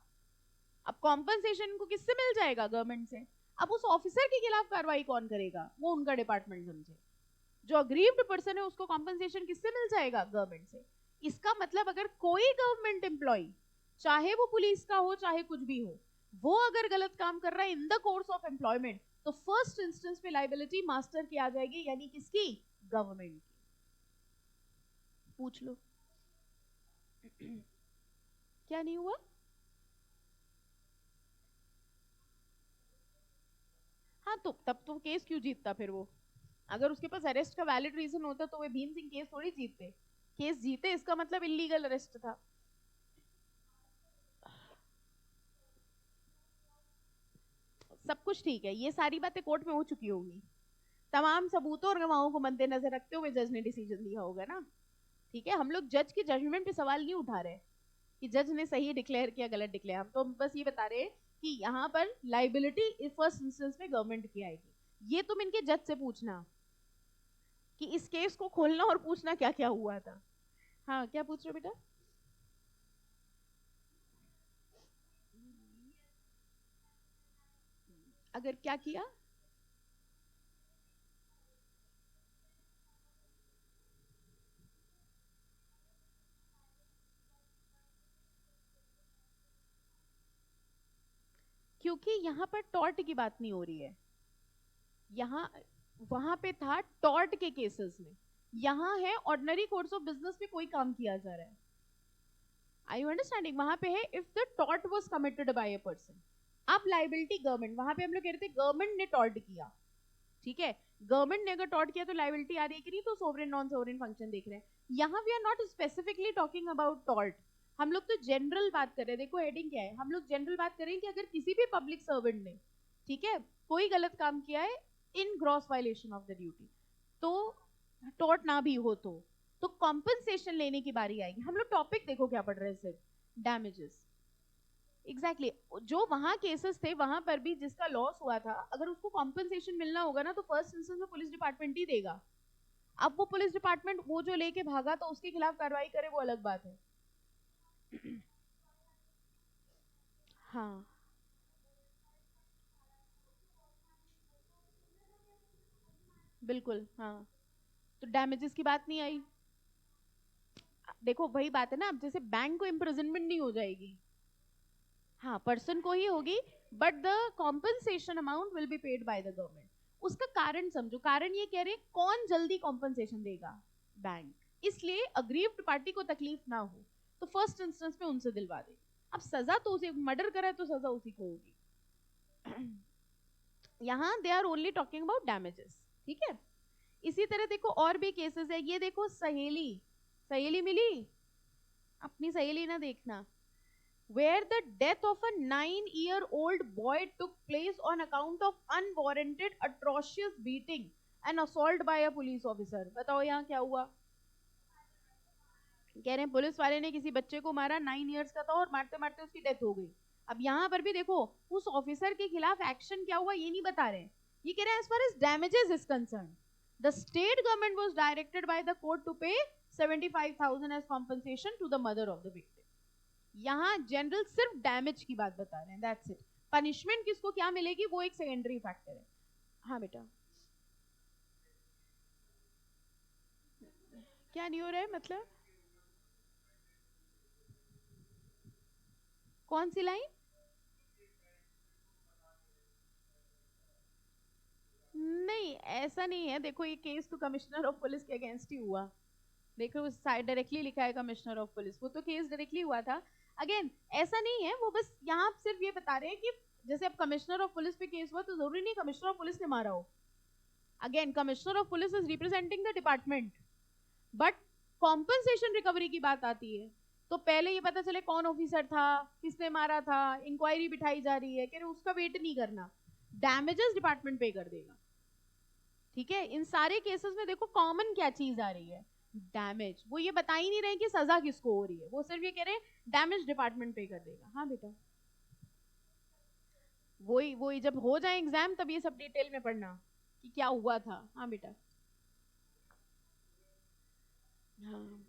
अब कॉम्पनसेशन को किससे मिल जाएगा, गवर्नमेंट से। अब उस ऑफिसर के खिलाफ कार्रवाई कौन करेगा, वो उनका डिपार्टमेंट समझे। जो अग्रीव्ड पर्सन है उसको कॉम्पनसेशन किससे मिल जाएगा, गवर्नमेंट से। इसका मतलब अगर कोई गवर्नमेंट एम्प्लॉय, चाहे वो पुलिस का हो चाहे कुछ भी हो, वो अगर गलत काम कर रहा है in the course of employment, तो फर्स्ट इंस्टेंस पे लाइबिलिटी मास्टर की आ जाएगी, यानी किसकी, गवर्नमेंट की। पूछ लो। क्या नहीं हुआ। हाँ तो तब तो केस क्यों जीतता फिर वो, अगर उसके पास अरेस्ट का वैलिड रीजन होता तो वे भीम सिंह केस थोड़ी जीतते। केस जीते इसका मतलब इलीगल अरेस्ट था। सब कुछ ठीक है, ये सारी बातें कोर्ट में हो चुकी होंगी, तमाम सबूतों और गवाहों को मद्देनजर रखते हुए जज ने डिसीजन दिया होगा ना। ठीक है, हम लोग जज की जजमेंट पे सवाल नहीं उठा रहे कि जज ने सही डिक्लेयर किया गलत डिक्लेयर, हम तो बस ये बता रहे हैं कि यहाँ पर लाइबिलिटी फर्स्ट इंस्टेंस में गवर्नमेंट की आएगी। ये तुम इनके जज से पूछना कि इस केस को खोलना और पूछना क्या क्या हुआ था। हाँ क्या पूछ रहे हो बेटा। अगर क्या किया, क्योंकि यहाँ पर टॉर्ट की बात नहीं हो रही है, यहाँ वहां पे था टॉर्ट के केसेस में, यहाँ है ऑर्डिनरी कोर्स ऑफ बिजनेस में कोई काम किया जा रहा है। आई यू अंडरस्टैंडिंग, वहां पे है if the tort was committed by a person. अब लाइबिलिटी गवर्नमेंट, वहां पे हम लोग कह रहे थे गवर्नमेंट ने टॉर्ट किया, ठीक है, गवर्नमेंट ने अगर टॉर्ट किया तो लाइबिलिटी आ रही है कि नहीं, तो सोवरेन नॉन सोवरेन फंक्शन देख रहे हैं। यहाँ we are not specifically talking about tort, हम लोग तो जनरल बात कर रहे हैं। देखो हेडिंग क्या है, हम लोग जनरल बात कर रहे हैं कि अगर किसी भी पब्लिक सर्वेंट ने, ठीक है, कोई गलत काम किया है इन gross violation of the duty, तो टॉर्ट ना भी हो तो कॉम्पनसेशन लेने की बारी आएगी। हम लोग टॉपिक देखो क्या पढ़ रहे हैं, सिर्फ डैमेजेस। Exactly exactly. जो वहां केसेस थे वहां पर भी जिसका लॉस हुआ था, अगर उसको कॉम्पनसेशन मिलना होगा ना तो फर्स्ट इंस्टेंस में पुलिस डिपार्टमेंट ही देगा। अब वो पुलिस डिपार्टमेंट वो जो लेके भागा तो उसके खिलाफ कार्रवाई करे, वो अलग बात है। हाँ बिल्कुल हाँ, तो डैमेजेस की बात नहीं आई। देखो वही बात है ना, अब जैसे बैंक को इम्प्रिजनमेंट नहीं हो जाएगी, हाँ पर्सन को ही होगी, but the compensation amount will be paid by the government. उसका कारण समझो, कारण ये कह रहे हैं कौन जल्दी कॉम्पनसेशन देगा, बैंक। इसलिए अग्रीव्ड पार्टी को तकलीफ ना हो तो फर्स्ट इंस्टेंस में उनसे दिलवा दे। अब सजा तो उसे, मर्डर करा है तो सजा उसी को होगी। यहाँ they are only talking about damages, ठीक है। इसी तरह देखो और भी केसेस है, ये देखो सहेली, सहेली मिली, अपनी सहेली ना देखना, where the death of a 9-year-old boy took place on account of unwarranted atrocious beating and assault by a police officer। बताओ यहाँ क्या हुआ, कह रहे हैं पुलिस वाले ने किसी बच्चे को मारा, 9 years का था और मारते मारते उसकी डेथ हो गई। अब यहाँ पर भी देखो उस ऑफिसर के खिलाफ एक्शन क्या हुआ ये नहीं बता रहे, ये कह रहे हैं as far as damages is concerned the state government was directed by the court to pay 75,000 as compensation to the mother of the victim। यहाँ जनरल सिर्फ डैमेज की बात बता रहे हैं, दैट्स इट। पनिशमेंट किसको क्या मिलेगी वो एक सेकेंडरी फैक्टर है। हाँ बेटा, क्या नहीं हो रहा है मतलब, कौन सी लाइन। नहीं ऐसा नहीं है, देखो ये केस तो कमिश्नर ऑफ पुलिस के अगेंस्ट ही हुआ, देखो डायरेक्टली लिखा है कमिश्नर ऑफ पुलिस, वो तो केस डायरेक्टली हुआ था। अगेन ऐसा नहीं है, वो बस यहाँ सिर्फ ये बता रहे हैं कि जैसे अब कमिश्नर ऑफ पुलिस पे केस हुआ तो जरूरी नहीं कमिश्नर ऑफ पुलिस ने मारा हो। Again commissioner of police is representing the department, but compensation recovery की बात आती है तो पहले ये पता चले कौन ऑफिसर था, किसने मारा था, इंक्वायरी बिठाई जा रही है, कह रहे उसका वेट नहीं करना, डैमेजेस डिपार्टमेंट पे कर देगा। ठीक है, इन सारे केसेस में देखो कॉमन क्या चीज आ रही है, डैमेज। वो ये बता ही नहीं रहे कि सजा किसको हो रही है, वो सिर्फ ये कह रहे हैं डैमेज डिपार्टमेंट पे कर देगा। हाँ बेटा, वही जब हो जाए एग्जाम तब ये सब डिटेल में पढ़ना कि क्या हुआ था। हाँ बेटा, हाँ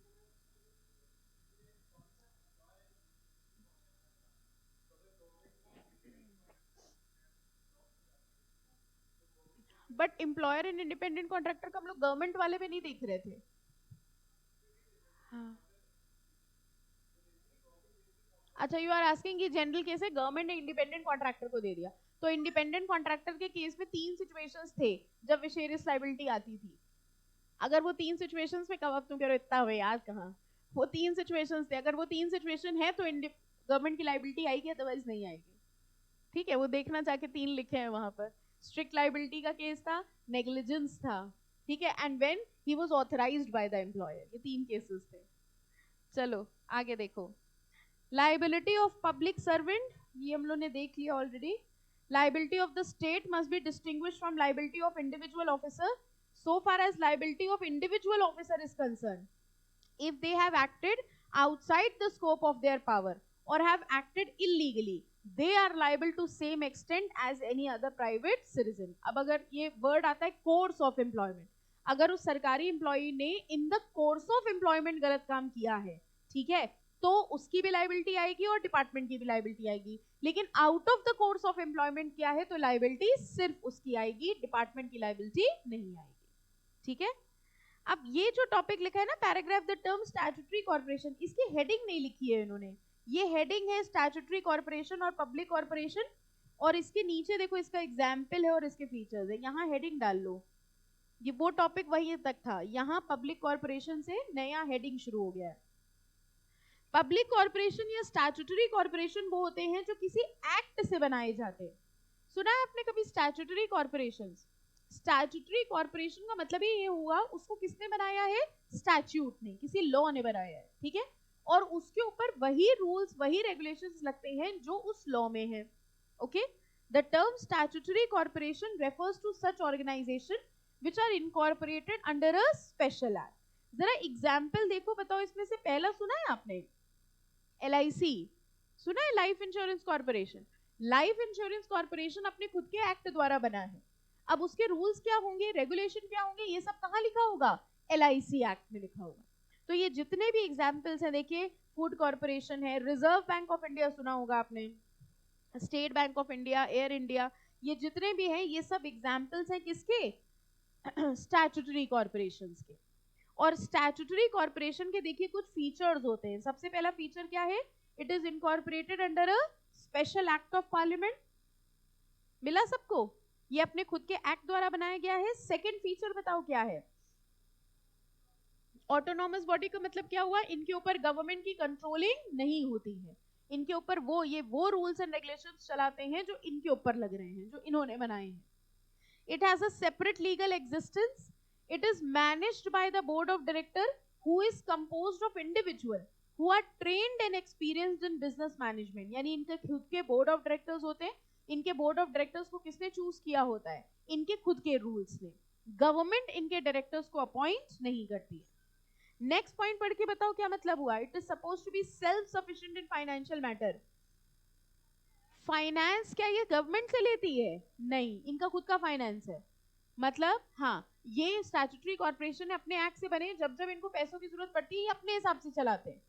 but employer and independent contractor का हम लोग गवर्नमेंट वाले पे नहीं देख रहे थे। हाँ अच्छा, यू आर आस्किंग कि जनरल केस है, गवर्नमेंट ने इंडिपेंडेंट कॉन्ट्रैक्टर को दे दिया, तो इंडिपेंडेंट कॉन्ट्रैक्टर के केस में 3 सिचुएशंस थे जब विशेष लाइबिलिटी आती थी। अगर वो 3 सिचुएशंस में, कब अब तुम कह रहे हो इतना हुए याद कहाँ, वो 3 सिचुएशंस थे, अगर वो 3 सिचुएशन है तो गवर्नमेंट की लाइबिलिटी आएगी, अदरवाइज नहीं आएगी। ठीक है, वो देखना चाह के 3 लिखे हैं वहां पर। स्ट्रिक्ट लाइबिलिटी का केस था, नेग्लिजेंस था, ठीक है, and when he was authorised by the employer, ये 3 केसेस थे। चलो आगे देखो, लाइबिलिटी ऑफ पब्लिक सर्वेंट, ये हम लोग ने देख लिया already. Liability of the state must be distinguished from liability of individual officer so far as liability of individual officer is concerned, if they have acted outside the scope of their power or have acted illegally, they are liable to same extent as any other private citizen। अब अगर ये वर्ड आता है कोर्स ऑफ एम्प्लॉयमेंट, अगर उस सरकारी एम्प्लॉई ने in the course of employment गलत काम किया है, ठीक है, तो उसकी भी लाइबिलिटी आएगी और डिपार्टमेंट की भी लाइबिलिटी आएगी। लेकिन out of the course of employment क्या है तो लाइबिलिटी सिर्फ उसकी आएगी, डिपार्टमेंट की लाइबिलिटी नहीं आएगी। ठीक है, अब ये जो टॉपिक लिखा है ना paragraph, the term statutory corporation, इसकी हेडिंग नहीं लिखी है इन्होंने, ये हेडिंग है स्टैट्यूटरी कॉर्पोरेशन और पब्लिक कॉर्पोरेशन, और इसके नीचे देखो इसका एग्जाम्पल है और इसके फीचर्स है, यहाँ हेडिंग डाल लो। ये वो टॉपिक वही तक था, यहाँ पब्लिक कॉर्पोरेशन से नया हेडिंग शुरू हो गया है। पब्लिक कॉर्पोरेशन या स्टैट्यूटरी कॉर्पोरेशन वो होते हैं जो किसी एक्ट से बनाए जाते हैं। सुना है आपने कभी स्टैट्यूटरी कॉर्पोरेशन? स्टैट्यूटरी कॉर्पोरेशन का मतलब ही ये हुआ उसको किसने बनाया है, स्टैट्यूट ने, किसी लॉ ने बनाया है, ठीक है, और उसके ऊपर वही रूल्स वही रेगुलेशंस लगते हैं जो उस लॉ में है। Okay, the term statutory corporation refers to such organization which are incorporated under a special act. जरा एग्जाम्पल देखो, बताओ इसमें से पहला सुना है आपने, LIC सुना है, life insurance corporation. Life insurance corporation अपने खुद के एक्ट द्वारा बना है, अब उसके रूल्स क्या होंगे, रेगुलेशन क्या होंगे, ये सब कहाँ लिखा होगा, LIC एक्ट में लिखा होगा। तो ये जितने भी एग्जाम्पल्स हैं, देखिए फूड कॉर्पोरेशन है, रिजर्व बैंक ऑफ इंडिया सुना होगा आपने, state bank of India, air India, ये जितने भी हैं ये सब एग्जाम्पल्स हैं किसके, स्टैट्यूटरी कॉर्पोरेशंस के। और स्टैट्यूटरी कॉर्पोरेशन के देखिए कुछ फीचर्स होते हैं। सबसे पहला फीचर क्या है, it is incorporated under a special act of parliament, मिला सबको, ये अपने खुद के एक्ट द्वारा बनाया गया है। सेकंड फीचर बताओ क्या है, ऑटोनॉमस बॉडी का मतलब क्या हुआ, इनके ऊपर गवर्नमेंट की कंट्रोलिंग नहीं होती है, इनके ऊपर वो रूल्स एंड रेगुलेशंस चलाते हैं जो इनके ऊपर लग रहे हैं, जो इन्होंने बनाए हैं। It has a separate legal existence, it is managed by the board of director who is composed of individual who are trained and experienced in business management, यानी इनके खुद के बोर्ड ऑफ डायरेक्टर्स होते हैं। इनके बोर्ड ऑफ डायरेक्टर्स को किसने चूज किया होता है, इनके खुद के रूल्स ने, गवर्नमेंट इनके डायरेक्टर्स को अपॉइंट नहीं करती है। नेक्स्ट पॉइंट पढ़ के बताओ क्या मतलब हुआ, it is suppose to be self sufficient in financial matter. Finance क्या ये गवर्नमेंट से लेती है, नहीं, इनका खुद का फाइनेंस है। मतलब हाँ, ये स्टैट्यूटरी कॉर्पोरेशन अपने एक्ट से बने, जब जब इनको पैसों की जरूरत पड़ती है ये अपने हिसाब से चलाते हैं,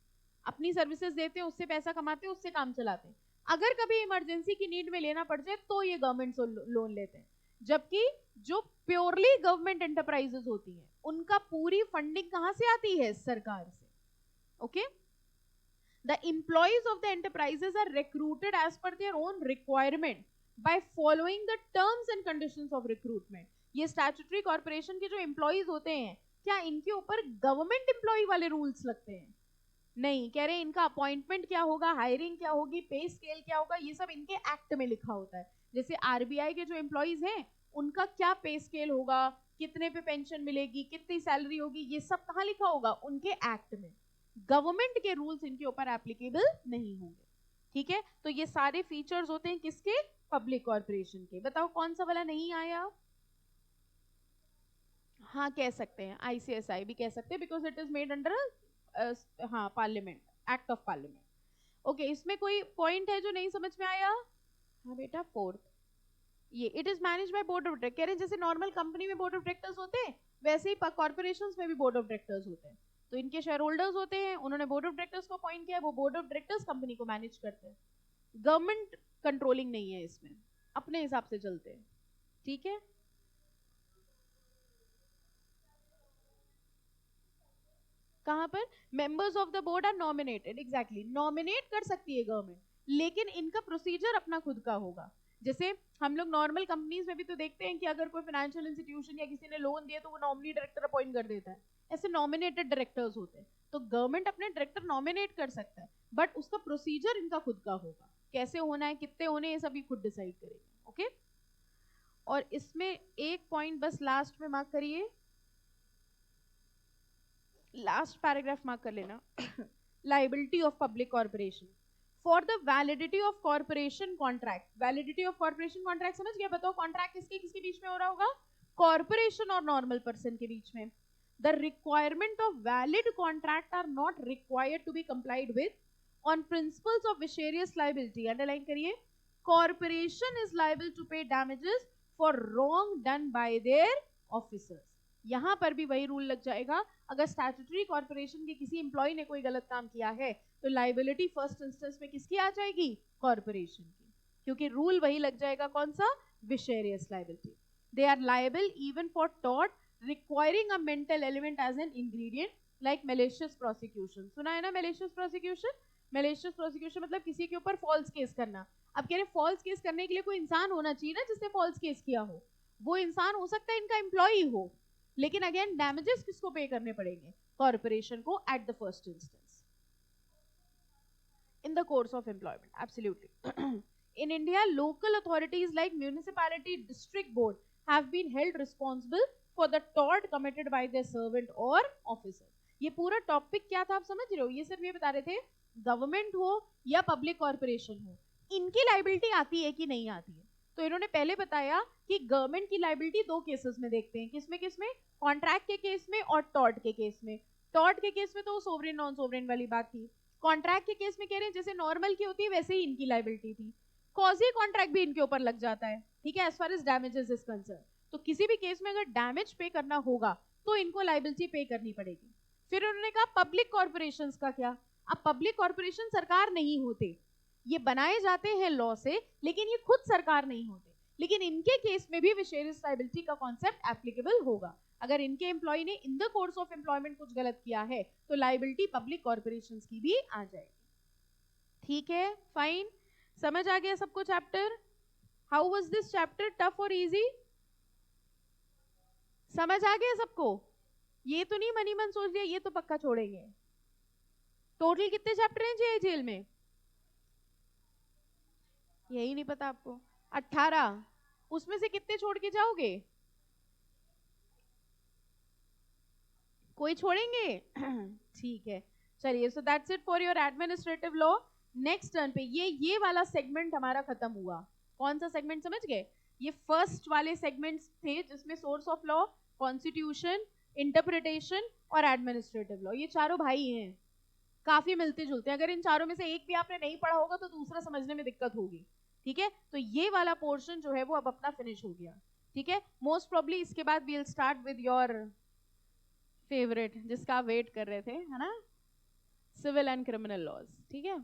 अपनी सर्विसेज देते हैं, उससे पैसा कमाते हैं, उससे काम चलाते हैं। अगर कभी इमरजेंसी की नीड में लेना पड़ जाए तो ये गवर्नमेंट से लोन लेते हैं, जबकि जो प्योरली गवर्नमेंट एंटरप्राइजेस होती हैं उनका पूरी फंडिंग कहां से आती है, सरकार से। Okay, the employees of the enterprises are recruited as per their own requirement by following the terms and conditions of recruitment. ये स्टैट्यूटरी कॉर्पोरेशन के जो एम्प्लॉइज होते हैं क्या इनके ऊपर गवर्नमेंट एम्प्लॉय वाले रूल्स लगते हैं? नहीं, कह रहे हैं इनका अपॉइंटमेंट क्या होगा, हायरिंग क्या होगी, पे स्केल क्या होगा, ये सब इनके एक्ट में लिखा होता है। जैसे आरबीआई के जो एम्प्लॉइज हैं उनका क्या पे स्केल होगा, कितने पे पेंशन मिलेगी, कितनी सैलरी होगी, ये सब कहाँ लिखा होगा? उनके एक्ट में। गवर्नमेंट के रूल्स इनके ऊपर एप्लीकेबल नहीं होंगे। ठीक है, तो ये सारे फीचर्स होते हैं किसके? पब्लिक कॉर्पोरेशन के। बताओ कौन सा वाला नहीं आया? हाँ कह सकते हैं, आईसीएसआई भी कह सकते हैं, because it is made under हाँ parliament, act of parliament. Okay, इसमें कोई पॉइंट है जो नहीं समझ में आया? हाँ बेटा, फोर्थ ये it is manage by board of director. कह रहे हैं जैसे नॉर्मल कंपनी में बोर्ड ऑफ डायरेक्टर्स होते हैं वैसे ही कॉर्पोरेशंस में भी बोर्ड ऑफ डायरेक्टर्स होते हैं। तो इनके शेयर होल्डर्स होते हैं, उन्होंने बोर्ड ऑफ डायरेक्टर्स को अपॉइंट किया, वो बोर्ड ऑफ डायरेक्टर्स कंपनी को मैनेज करते हैं। गवर्नमेंट कंट्रोलिंग नहीं है इसमें, अपने हिसाब से चलते हैं। ठीक है, कहां पर? Members of the board are nominated, exactly, nominate कर सकती है गवर्नमेंट, लेकिन इनका प्रोसीजर अपना खुद का होगा। जैसे हम लोग नॉर्मल कंपनीज में भी तो देखते हैं कि अगर कोई फाइनेंशियल इंस्टीट्यूशन या किसी ने लोन दिया तो वो नॉमिनी डायरेक्टर अपॉइंट कर देता है, ऐसे नॉमिनेटेड डायरेक्टर्स होते हैं। तो गवर्नमेंट अपने डायरेक्टर नॉमिनेट कर सकता है, बट उसका प्रोसीजर इनका खुद का होगा, कैसे होना है, कितने होने, ये सभी खुद डिसाइड करेंगे। ओके, और इसमें एक पॉइंट बस लास्ट में मार्क करिए, लास्ट पैराग्राफ मार्क कर लेना। Liability of public corporation for the validity of corporation contract. Validity of corporation contract समझ गया? बताओ कॉन्ट्रैक्ट किसके किसके बीच में हो रहा होगा? कॉर्पोरेशन और नॉर्मल पर्सन के बीच में। The requirement of valid contract are not required to be complied with on principles of vicarious liability. Underline करिए, corporation is liable to pay damages for wrong done by their officers. यहां पर भी वही रूल लग जाएगा, अगर स्टैट्यूटरी कॉर्पोरेशन के किसी एम्प्लॉय ने कोई गलत काम किया है तो लाइबिलिटी फर्स्ट इंस्टेंस में किसकी आ जाएगी? कॉर्पोरेशन की, क्योंकि रूल वही लग जाएगा, कौन सा? Vicarious liability. They are liable even for tort requiring a mental element as an ingredient like malicious prosecution. सुना है ना मैलिशियस प्रोसिक्यूशन? मैलिशियस प्रोसिक्यूशन मतलब किसी के ऊपर फॉल्स केस करना। अब कह रहे फॉल्स केस करने के लिए कोई इंसान होना चाहिए ना जिसने फॉल्स केस किया हो, वो इंसान हो सकता है इनका एम्प्लॉय हो, लेकिन अगेन डैमेजेस किसको पे करने पड़ेंगे? कॉर्पोरेशन को at the first instance in the course of employment. Absolutely. In India, local authorities like municipality, district board have been held responsible for the tort committed by their servant or officer. ये पूरा टॉपिक क्या था आप समझ रहे हो? ये सिर्फ ये बता रहे थे गवर्नमेंट हो या पब्लिक कॉर्पोरेशन हो, इनकी लाइबिलिटी आती है कि नहीं आती है। तो इन्होंने पहले बताया कि गवर्नमेंट की लाइबिलिटी दो केसेस में देखते हैं, किसमें किसमें? कॉन्ट्रैक्ट के केस में और टॉर्ट के केस में। टॉर्ट के केस में तो सोवरेन नॉन सोवरेन वाली बात थी, कॉन्ट्रैक्ट के केस में कह रहे हैं जैसे नॉर्मल की होती है वैसे ही इनकी लाइबिलिटी थी, कॉजी कॉन्ट्रैक्ट भी इनके ऊपर लग जाता है। ठीक है, as far as damages is concern, तो किसी भी केस में अगर डैमेज पे करना होगा तो इनको लाइबिलिटी पे करनी पड़ेगी। फिर उन्होंने कहा पब्लिक कॉर्पोरेशंस का क्या? अब पब्लिक कॉर्पोरेशन सरकार नहीं होते, ये बनाए जाते हैं लॉ से, लेकिन ये खुद सरकार नहीं होते, लेकिन इनके केस में भी विशेरियस लाइबिलिटी का कॉन्सेप्ट एप्लीकेबल होगा। अगर इनके एम्प्लॉय ने in the course of employment कुछ गलत किया है तो लाइबिलिटी पब्लिक कॉर्पोरेशंस की भी आ जाएगी। ठीक है, फाइन, समझ आ गया सबको chapter? How was this chapter, tough और इजी? समझ आ गया सबको? ये तो नहीं मनी मन सोच लिया ये तो पक्का छोड़ेंगे। टोटल कितने चैप्टर हैं जे जेल में? यही नहीं पता आपको? 18। उसमें से कितने छोड़ के जाओगे? कोई छोड़ेंगे? ठीक है, चलिए, so that's it for your administrative law. Next turn पे ये वाला सेगमेंट हमारा खत्म हुआ। कौन सा सेगमेंट समझ गए? ये फर्स्ट वाले सेगमेंट्स थे जिसमें source of law, constitution, interpretation और एडमिनिस्ट्रेटिव लॉ, ये चारों भाई हैं, काफी मिलते जुलते हैं। अगर इन चारों में से एक भी आपने नहीं पढ़ा होगा तो दूसरा समझने में दिक्कत होगी। ठीक है, तो ये वाला पोर्शन जो है वो अब अपना फिनिश हो गया। ठीक है, मोस्ट प्रोबेबली इसके बाद we will start with your favourite जिसका आप वेट कर रहे थे, है ना, सिविल एंड क्रिमिनल लॉज। ठीक है।